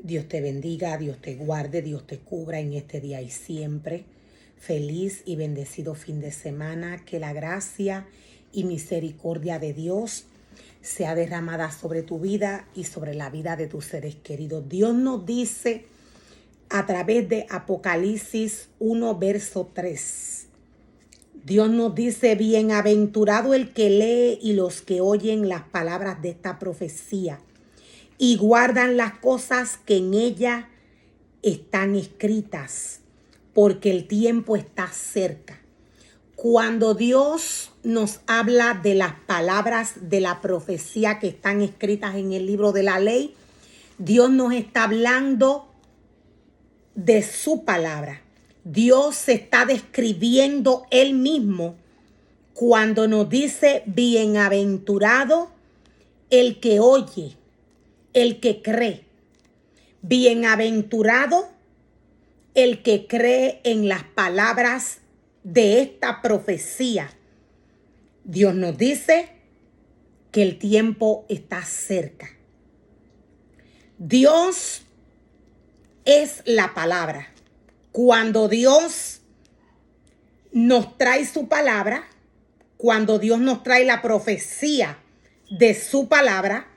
Dios te bendiga, Dios te guarde, Dios te cubra en este día y siempre. Feliz y bendecido fin de semana. Que la gracia y misericordia de Dios sea derramada sobre tu vida y sobre la vida de tus seres queridos. Dios nos dice a través de Apocalipsis 1, verso 3. Dios nos dice: bienaventurado el que lee y los que oyen las palabras de esta profecía y guardan las cosas que en ella están escritas, porque el tiempo está cerca. Cuando Dios nos habla de las palabras de la profecía que están escritas en el libro de la ley, Dios nos está hablando de su palabra. Dios se está describiendo Él mismo cuando nos dice: bienaventurado el que oye, el que cree. Bienaventurado el que cree en las palabras de esta profecía. Dios nos dice que el tiempo está cerca. Dios es la palabra. Cuando Dios nos trae su palabra, cuando Dios nos trae la profecía de su palabra,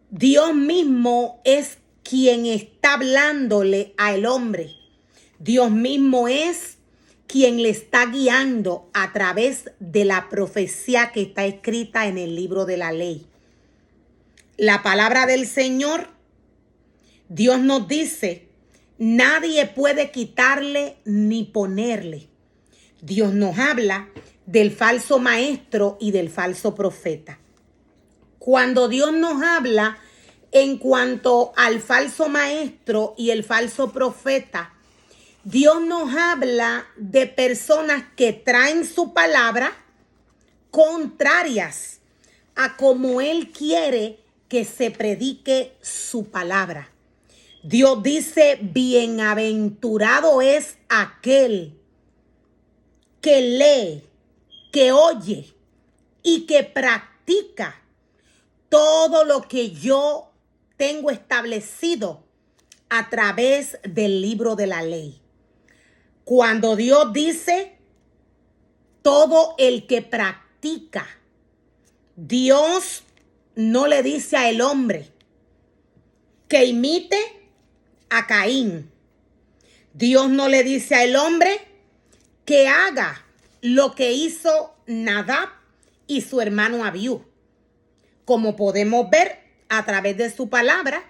Dios mismo es quien está hablándole al hombre. Dios mismo es quien le está guiando a través de la profecía que está escrita en el libro de la ley. La palabra del Señor, Dios nos dice: nadie puede quitarle ni ponerle. Dios nos habla del falso maestro y del falso profeta. Cuando Dios nos habla en cuanto al falso maestro y el falso profeta, Dios nos habla de personas que traen su palabra contrarias a como Él quiere que se predique su palabra. Dios dice: bienaventurado es aquel que lee, que oye y que practica todo lo que yo tengo establecido a través del libro de la ley. Cuando Dios dice todo el que practica, Dios no le dice al hombre que imite a Caín. Dios no le dice al hombre que haga lo que hizo Nadab y su hermano Abiú. Como podemos ver a través de su palabra,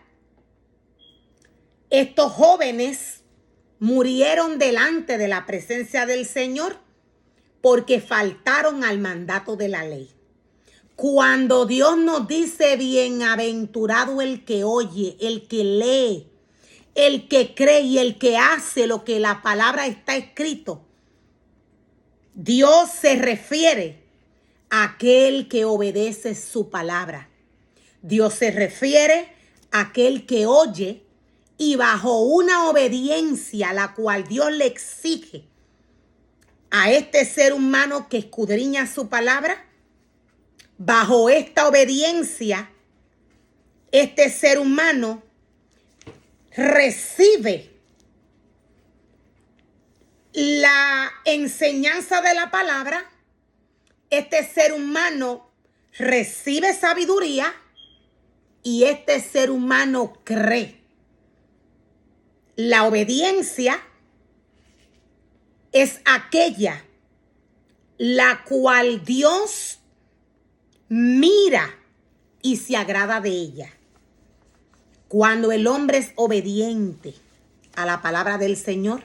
estos jóvenes murieron delante de la presencia del Señor porque faltaron al mandato de la ley. Cuando Dios nos dice: bienaventurado el que oye, el que lee, el que cree y el que hace lo que la palabra está escrito, Dios se refiere a aquel que obedece su palabra. Dios se refiere a aquel que oye y bajo una obediencia la cual Dios le exige a este ser humano que escudriña su palabra. Bajo esta obediencia, este ser humano recibe la enseñanza de la palabra. Este ser humano recibe sabiduría y este ser humano cree. La obediencia es aquella la cual Dios mira y se agrada de ella. Cuando el hombre es obediente a la palabra del Señor,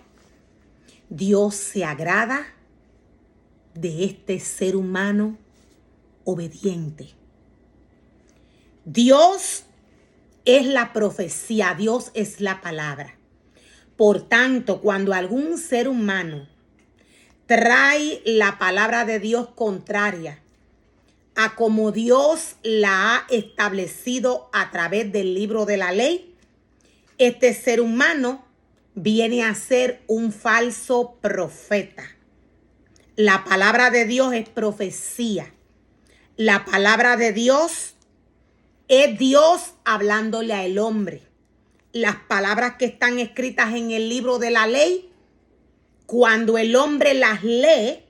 Dios se agrada de este ser humano obediente. Dios es la profecía, Dios es la palabra. Por tanto, cuando algún ser humano trae la palabra de Dios contraria a como Dios la ha establecido a través del libro de la ley, este ser humano viene a ser un falso profeta. La palabra de Dios es profecía. La palabra de Dios es Dios hablándole al hombre. las palabras que están escritas en el libro de la ley, cuando el hombre las lee,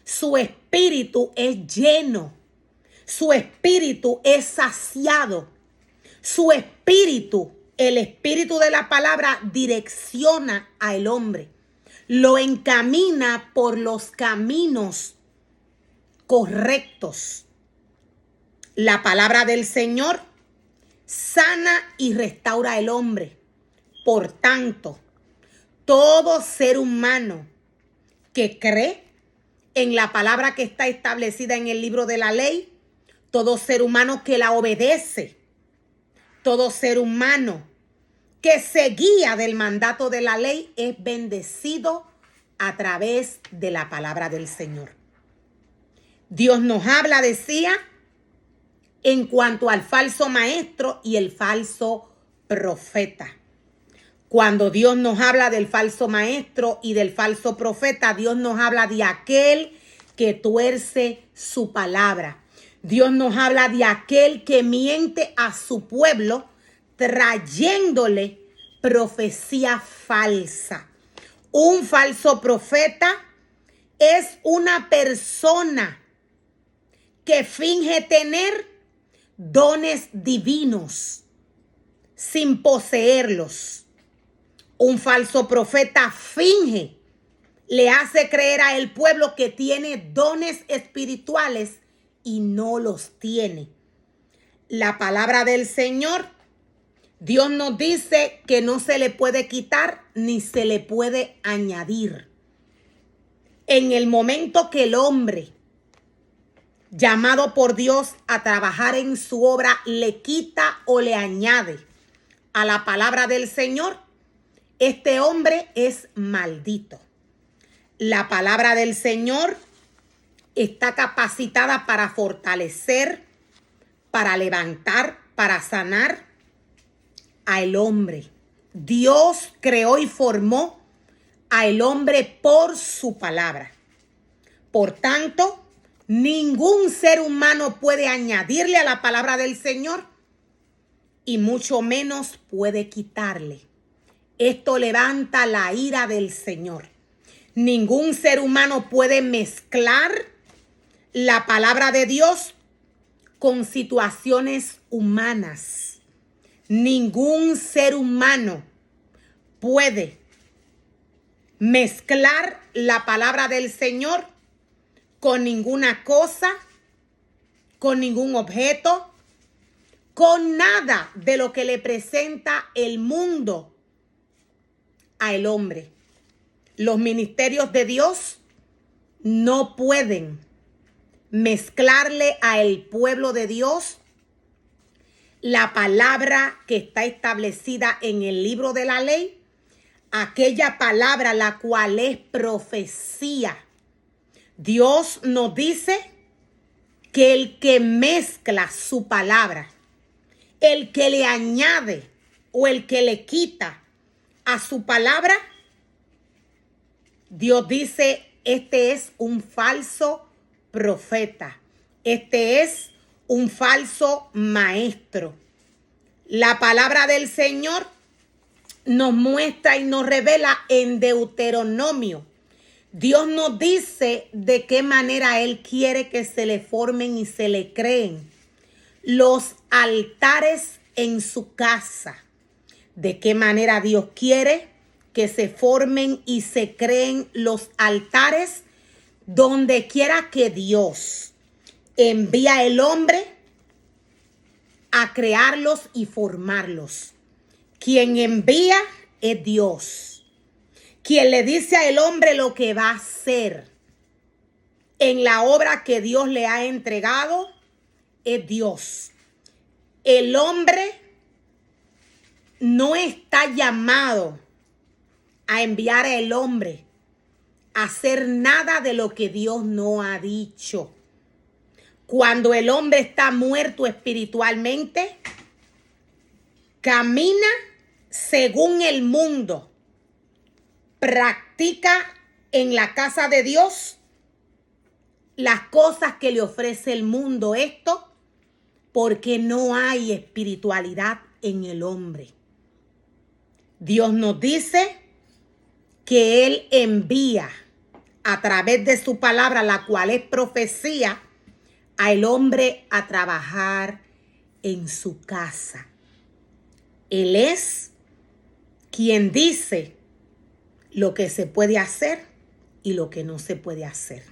su espíritu es lleno, su espíritu es saciado, su espíritu, el espíritu de la palabra, direcciona al hombre, lo encamina por los caminos correctos. La palabra del Señor sana y restaura al hombre. Por tanto, todo ser humano que cree en la palabra que está establecida en el libro de la ley, todo ser humano que la obedece, todo ser humano que se guía del mandato de la ley es bendecido a través de la palabra del Señor. Dios nos habla, decía, en cuanto al falso maestro y el falso profeta. Cuando Dios nos habla del falso maestro y del falso profeta, Dios nos habla de aquel que tuerce su palabra. Dios nos habla de aquel que miente a su pueblo trayéndole profecía falsa. Un falso profeta es una persona que finge tener dones divinos sin poseerlos. Un falso profeta finge, le hace creer al pueblo que tiene dones espirituales y no los tiene. La palabra del Señor, Dios nos dice que no se le puede quitar ni se le puede añadir. En el momento que el hombre, llamado por Dios a trabajar en su obra, le quita o le añade a la palabra del Señor, este hombre es maldito. La palabra del Señor está capacitada para fortalecer, para levantar, para sanar al hombre. Dios creó y formó al hombre por su palabra. Por tanto, ningún ser humano puede añadirle a la palabra del Señor y mucho menos puede quitarle. Esto levanta la ira del Señor. Ningún ser humano puede mezclar la palabra de Dios con situaciones humanas. Ningún ser humano puede mezclar la palabra del Señor con ninguna cosa, con ningún objeto, con nada de lo que le presenta el mundo al hombre. Los ministerios de Dios no pueden mezclarle al pueblo de Dios la palabra que está establecida en el libro de la ley, aquella palabra la cual es profecía. Dios nos dice que el que mezcla su palabra, el que le añade o el que le quita a su palabra, Dios dice, este es un falso profeta. Este es un falso maestro. La palabra del Señor nos muestra y nos revela en Deuteronomio. Dios nos dice de qué manera Él quiere que se le formen y se le creen los altares en su casa. De qué manera Dios quiere que se formen y se creen los altares donde quiera que Dios envía el hombre a crearlos y formarlos. Quien envía es Dios. Quien le dice al hombre lo que va a hacer en la obra que Dios le ha entregado es Dios. El hombre no está llamado a enviar al hombre a hacer nada de lo que Dios no ha dicho. Cuando el hombre está muerto espiritualmente, camina según el mundo, practica en la casa de Dios las cosas que le ofrece el mundo. Esto porque no hay espiritualidad en el hombre. Dios nos dice que Él envía a través de su palabra, la cual es profecía, al hombre a trabajar en su casa. Él es quien dice lo que se puede hacer y lo que no se puede hacer.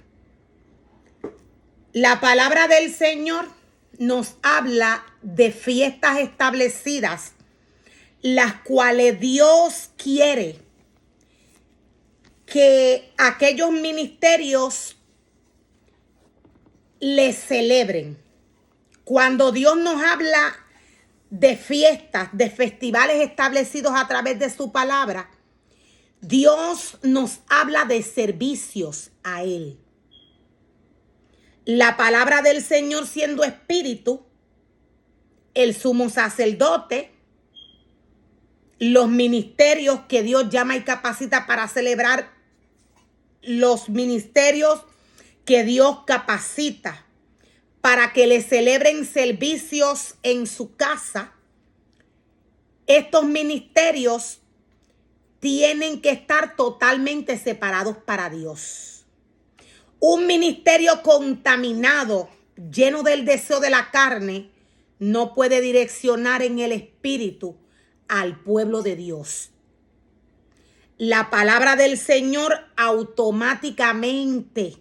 La palabra del Señor nos habla de fiestas establecidas, las cuales Dios quiere que aquellos ministerios les celebren. Cuando Dios nos habla de fiestas, de festivales establecidos a través de su palabra, Dios nos habla de servicios a Él. La palabra del Señor siendo espíritu, el sumo sacerdote, los ministerios que Dios llama y capacita para celebrar, los ministerios que Dios capacita para que le celebren servicios en su casa. Estos ministerios tienen que estar totalmente separados para Dios. Un ministerio contaminado, lleno del deseo de la carne, no puede direccionar en el espíritu al pueblo de Dios. La palabra del Señor automáticamente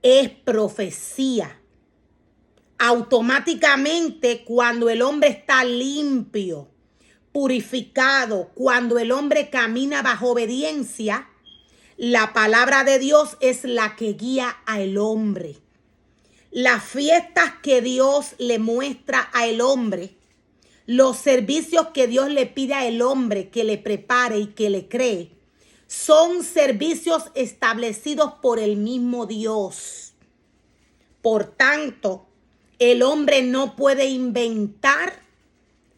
es profecía. Automáticamente, cuando el hombre está limpio, purificado, cuando el hombre camina bajo obediencia, la palabra de Dios es la que guía al hombre. Las fiestas que Dios le muestra al hombre, los servicios que Dios le pide al hombre que le prepare y que le cree, son servicios establecidos por el mismo Dios. Por tanto, el hombre no puede inventar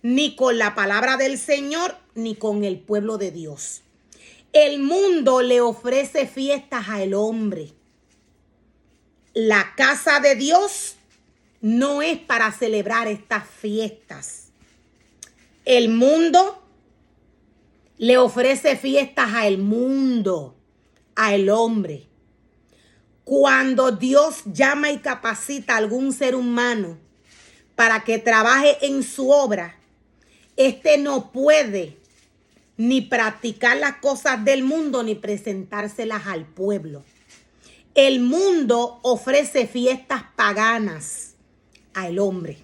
ni con la palabra del Señor ni con el pueblo de Dios. El mundo le ofrece fiestas al hombre. La casa de Dios no es para celebrar estas fiestas. El mundo le ofrece fiestas al mundo, al hombre. Cuando Dios llama y capacita a algún ser humano para que trabaje en su obra, este no puede ni practicar las cosas del mundo ni presentárselas al pueblo. El mundo ofrece fiestas paganas al hombre.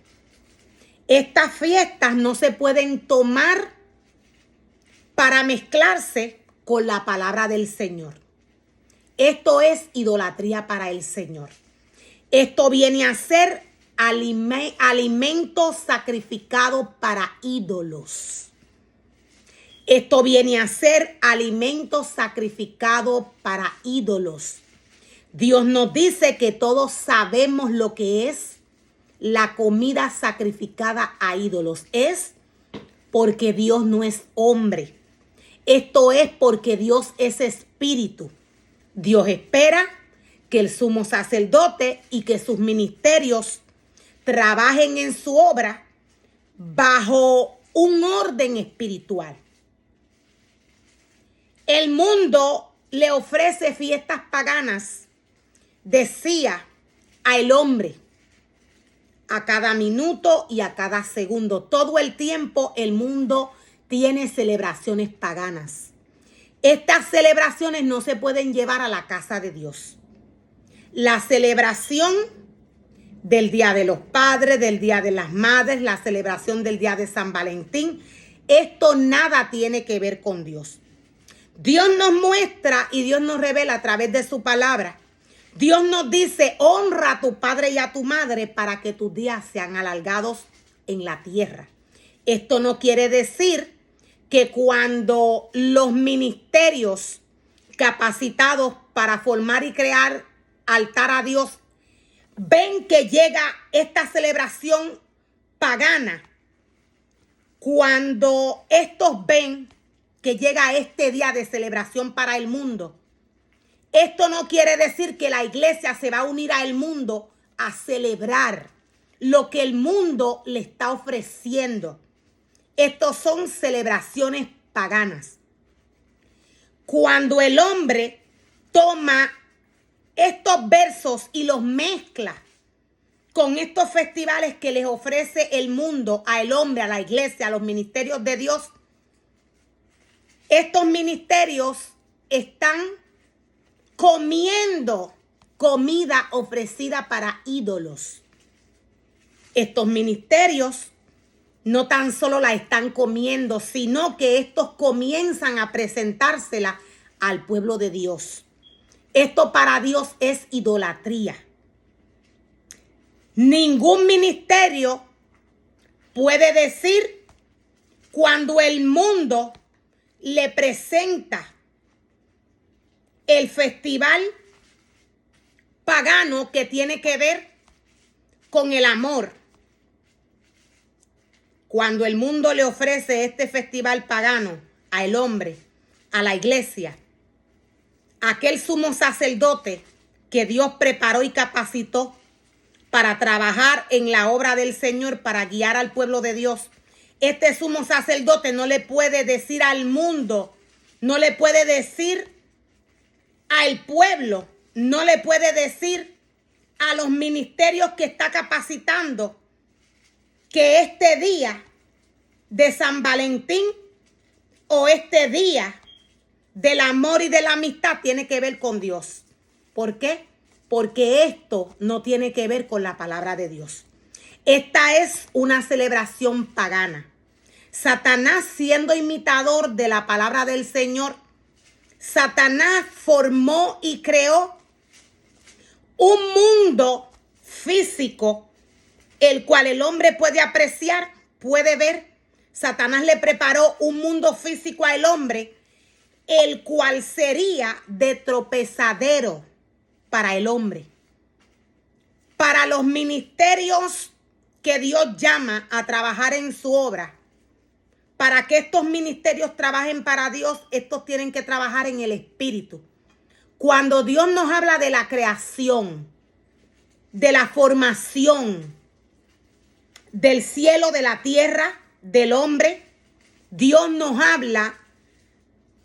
Estas fiestas no se pueden tomar para mezclarse con la palabra del Señor. Esto es idolatría para el Señor. Esto viene a ser alimento sacrificado para ídolos. Esto viene a ser alimento sacrificado para ídolos. Dios nos dice que todos sabemos lo que es la comida sacrificada a ídolos. Es porque Dios no es hombre. Esto es porque Dios es espíritu. Dios espera que el sumo sacerdote y que sus ministerios trabajen en su obra bajo un orden espiritual. El mundo le ofrece fiestas paganas, decía, al hombre. A cada minuto y a cada segundo. Todo el tiempo el mundo tiene celebraciones paganas. Estas celebraciones no se pueden llevar a la casa de Dios. La celebración del Día de los Padres, del Día de las Madres, la celebración del Día de San Valentín, esto nada tiene que ver con Dios. Dios nos muestra y Dios nos revela a través de su palabra. Dios nos dice, honra a tu padre y a tu madre para que tus días sean alargados en la tierra. Esto no quiere decir que cuando los ministerios capacitados para formar y crear altar a Dios ven que llega esta celebración pagana, cuando estos ven que llega este día de celebración para el mundo, esto no quiere decir que la iglesia se va a unir al mundo a celebrar lo que el mundo le está ofreciendo. Estos son celebraciones paganas. Cuando el hombre toma estos versos y los mezcla con estos festivales que les ofrece el mundo al hombre, a la iglesia, a los ministerios de Dios, estos ministerios están comiendo comida ofrecida para ídolos. Estos ministerios no tan solo la están comiendo, sino que estos comienzan a presentársela al pueblo de Dios. Esto para Dios es idolatría. Ningún ministerio puede decir cuando el mundo le presenta el festival pagano que tiene que ver con el amor. Cuando el mundo le ofrece este festival pagano al hombre, a la iglesia, aquel sumo sacerdote que Dios preparó y capacitó para trabajar en la obra del Señor, para guiar al pueblo de Dios, este sumo sacerdote no le puede decir al mundo, no le puede decir al pueblo, no le puede decir a los ministerios que está capacitando que este día de San Valentín o este día del amor y de la amistad tiene que ver con Dios. ¿Por qué? Porque esto no tiene que ver con la palabra de Dios. Esta es una celebración pagana. Satanás, siendo imitador de la palabra del Señor, Satanás formó y creó un mundo físico, el cual el hombre puede apreciar, puede ver. Satanás le preparó un mundo físico al hombre, el cual sería de tropezadero para el hombre. Para los ministerios que Dios llama a trabajar en su obra, para que estos ministerios trabajen para Dios, estos tienen que trabajar en el espíritu. Cuando Dios nos habla de la creación, de la formación del cielo, de la tierra, del hombre, Dios nos habla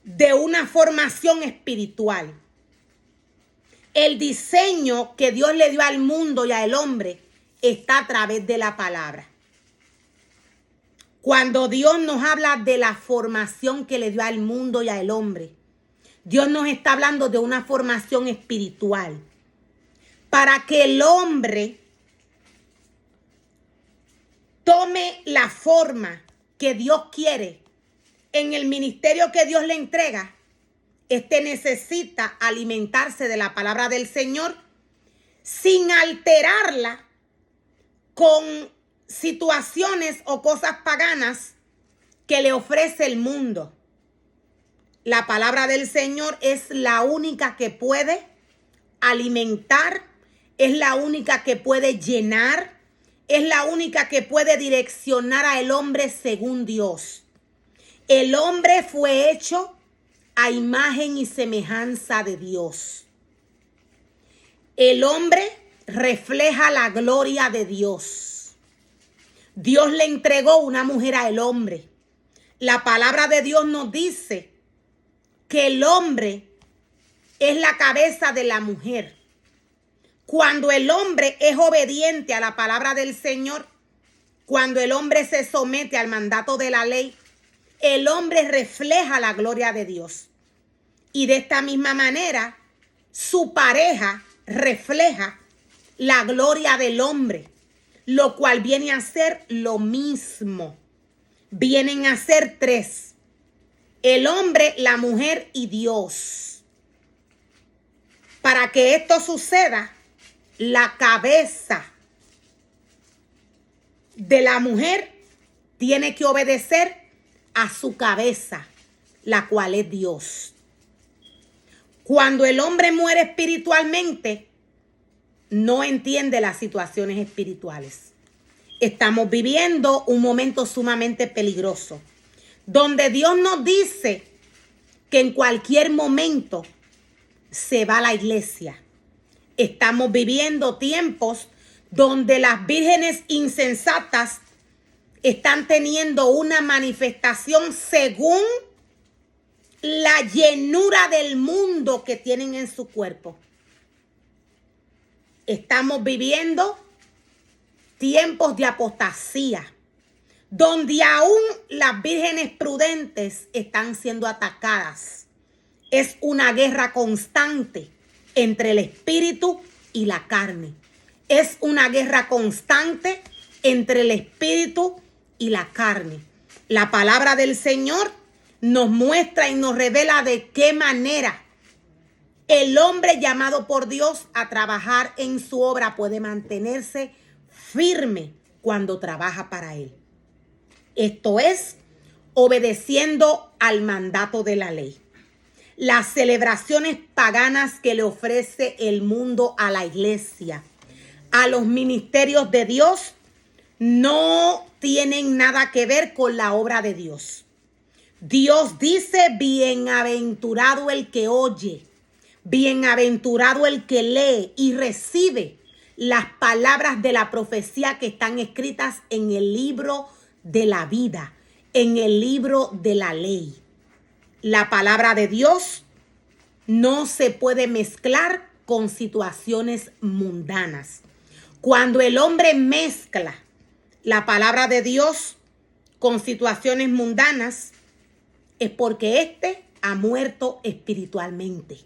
de una formación espiritual. El diseño que Dios le dio al mundo y al hombre está a través de la palabra. Cuando Dios nos habla de la formación que le dio al mundo y al hombre, Dios nos está hablando de una formación espiritual. Para que el hombre tome la forma que Dios quiere en el ministerio que Dios le entrega, necesita alimentarse de la palabra del Señor sin alterarla con situaciones o cosas paganas que le ofrece el mundo. La palabra del Señor es la única que puede alimentar, es la única que puede llenar, es la única que puede direccionar al hombre según Dios. El hombre fue hecho a imagen y semejanza de Dios. El hombre refleja la gloria de Dios. Dios le entregó una mujer al hombre. La palabra de Dios nos dice que el hombre es la cabeza de la mujer. Cuando el hombre es obediente a la palabra del Señor, cuando el hombre se somete al mandato de la ley, el hombre refleja la gloria de Dios. Y de esta misma manera, su pareja refleja la gloria del hombre, lo cual viene a ser lo mismo. Vienen a ser tres: el hombre, la mujer y Dios. Para que esto suceda, la cabeza de la mujer tiene que obedecer a su cabeza, la cual es Dios. Cuando el hombre muere espiritualmente, no entiende las situaciones espirituales. Estamos viviendo un momento sumamente peligroso, donde Dios nos dice que en cualquier momento se va la iglesia. Estamos viviendo tiempos donde las vírgenes insensatas están teniendo una manifestación según la llenura del mundo que tienen en su cuerpo. Estamos viviendo tiempos de apostasía, donde aún las vírgenes prudentes están siendo atacadas. Es una guerra constante entre el espíritu y la carne. Es una guerra constante entre el espíritu y la carne. La palabra del Señor nos muestra y nos revela de qué manera el hombre llamado por Dios a trabajar en su obra puede mantenerse firme cuando trabaja para Él. Esto es, obedeciendo al mandato de la ley. Las celebraciones paganas que le ofrece el mundo a la iglesia, a los ministerios de Dios, no tienen nada que ver con la obra de Dios. Dios dice, bienaventurado el que oye, bienaventurado el que lee y recibe las palabras de la profecía que están escritas en el libro de la vida, en el libro de la ley. La palabra de Dios no se puede mezclar con situaciones mundanas. Cuando el hombre mezcla la palabra de Dios con situaciones mundanas, es porque éste ha muerto espiritualmente.